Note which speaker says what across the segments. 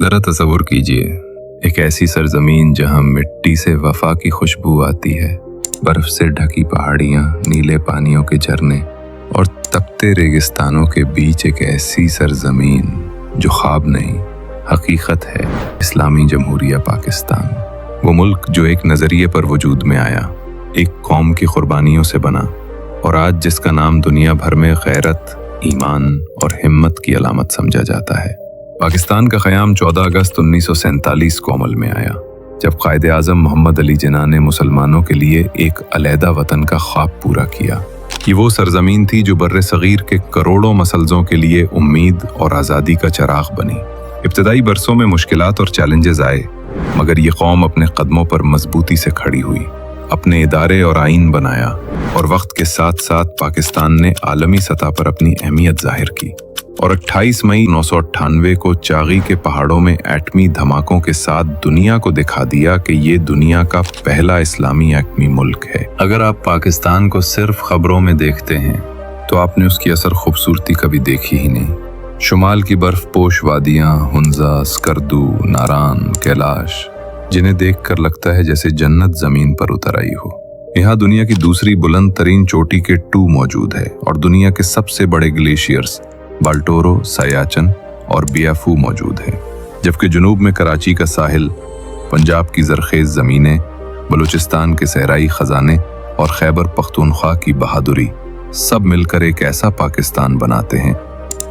Speaker 1: ज़रा तसव्वुर कीजिए, एक ऐसी सरजमीन जहां मिट्टी से वफा की खुशबू आती है, बर्फ से ढकी पहाड़ियां, नीले पानियों के झरने और तपते रेगिस्तानों के बीच एक ऐसी सरजमीन जो ख्वाब नहीं, हकीकत है। इस्लामी जमहूरिया पाकिस्तान, वो मुल्क जो एक नज़रिए पर वजूद में आया, एक कौम की कुर्बानियों से बना, और आज जिसका नाम दुनिया भर में गैरत, ईमान और हिम्मत की अलामत समझा जाता है। पाकिस्तान का क़याम 14 अगस्त 1947 को अमल में आया, जब कायदे आज़म मोहम्मद अली जिन्ना ने मुसलमानों के लिए एक अलहदा वतन का ख्वाब पूरा किया। ये वो सरजमीन थी जो बर्रे सगीर के करोड़ों मसलजों के लिए उम्मीद और आज़ादी का चराग बनी। इब्तदाई बरसों में मुश्किलात और चैलेंजेस आए, मगर ये कौम अपने कदमों पर मजबूती से खड़ी हुई, अपने इदारे और आइन बनाया, और वक्त के साथ साथ पाकिस्तान ने आलमी सतह पर अपनी अहमियत जाहिर की। और 28 मई 1998 को चागी के पहाड़ों में एटमी धमाकों के साथ दुनिया को दिखा दिया कि ये दुनिया का पहला इस्लामी एटमी मुल्क है। अगर आप पाकिस्तान को सिर्फ खबरों में देखते हैं तो आपने उसकी असर खूबसूरती कभी देखी ही नहीं। शुमाल की बर्फ पोश वादियाँ, हुंजा, स्कर्दू, नारान, कैलाश, जिन्हें देखकर लगता है जैसे जन्नत जमीन पर उतर आई हो। यहाँ दुनिया की दूसरी बुलंद तरीन चोटी के टू मौजूद है, और दुनिया के सबसे बड़े ग्लेशियर्स बाल्टोरो, सायाचन और बियाफू मौजूद है। जबकि जुनूब में कराची का साहिल, पंजाब की जरखेज ज़मीनें, बलूचिस्तान के सहराई खजाने और खैबर पख्तूनख्वा की बहादुरी सब मिलकर एक ऐसा पाकिस्तान बनाते हैं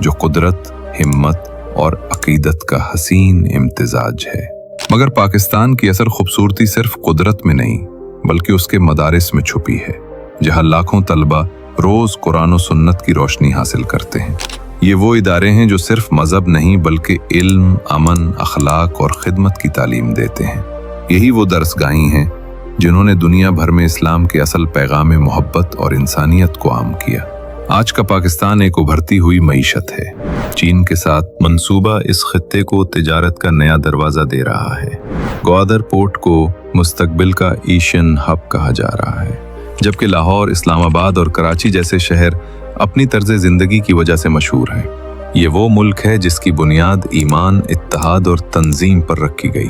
Speaker 1: जो कुदरत, हिम्मत और अकीदत का हसीन इम्तिजाज है। मगर पाकिस्तान की असल खूबसूरती सिर्फ कुदरत में नहीं, बल्कि उसके मदारिस में छुपी है, जहाँ लाखों तलबा रोज कुरान और सुन्नत की रोशनी हासिल करते हैं। ये वो इदारे हैं जो सिर्फ मजहब नहीं बल्कि इल्म, अमन, अखलाक और खिदमत की तालीम देते हैं। यही वो दरसगाहें हैं जिन्होंने दुनिया भर में इस्लाम के असल पैगाम मोहब्बत और इंसानियत को आम किया। आज का पाकिस्तान एक उभरती हुई मईशत है। चीन के साथ मंसूबा इस खित्ते को तिजारत का नया दरवाज़ा दे रहा है। ग्वादर पोर्ट को मुस्तकबिल का एशियन हब कहा जा रहा है, जबकि लाहौर, इस्लामाबाद और कराची जैसे शहर अपनी तर्ज ज़िंदगी की वजह से मशहूर हैं। ये वो मुल्क है जिसकी बुनियाद ईमान, इत्तेहाद और तंजीम पर रखी गई,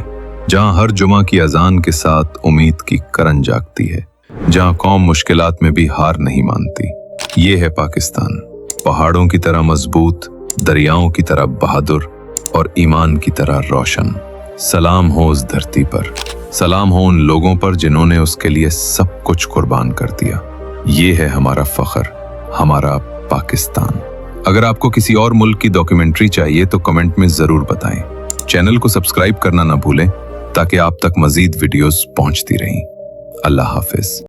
Speaker 1: जहाँ हर जुमा की अजान के साथ उम्मीद की करन जागती है, जहाँ कौम मुश्किलात में भी हार नहीं मानती। ये है पाकिस्तान, पहाड़ों की तरह मजबूत, दरियाओं की तरह बहादुर और ईमान की तरह रोशन। सलाम हो उस धरती पर, सलाम हो उन लोगों पर जिन्होंने उसके लिए सब कुछ कुर्बान कर दिया। ये है हमारा फख्र, हमारा पाकिस्तान। अगर आपको किसी और मुल्क की डॉक्यूमेंट्री चाहिए तो कमेंट में जरूर बताएं। चैनल को सब्सक्राइब करना ना भूलें ताकि आप तक मजीद वीडियोस पहुंचती रहें। अल्लाह हाफिज।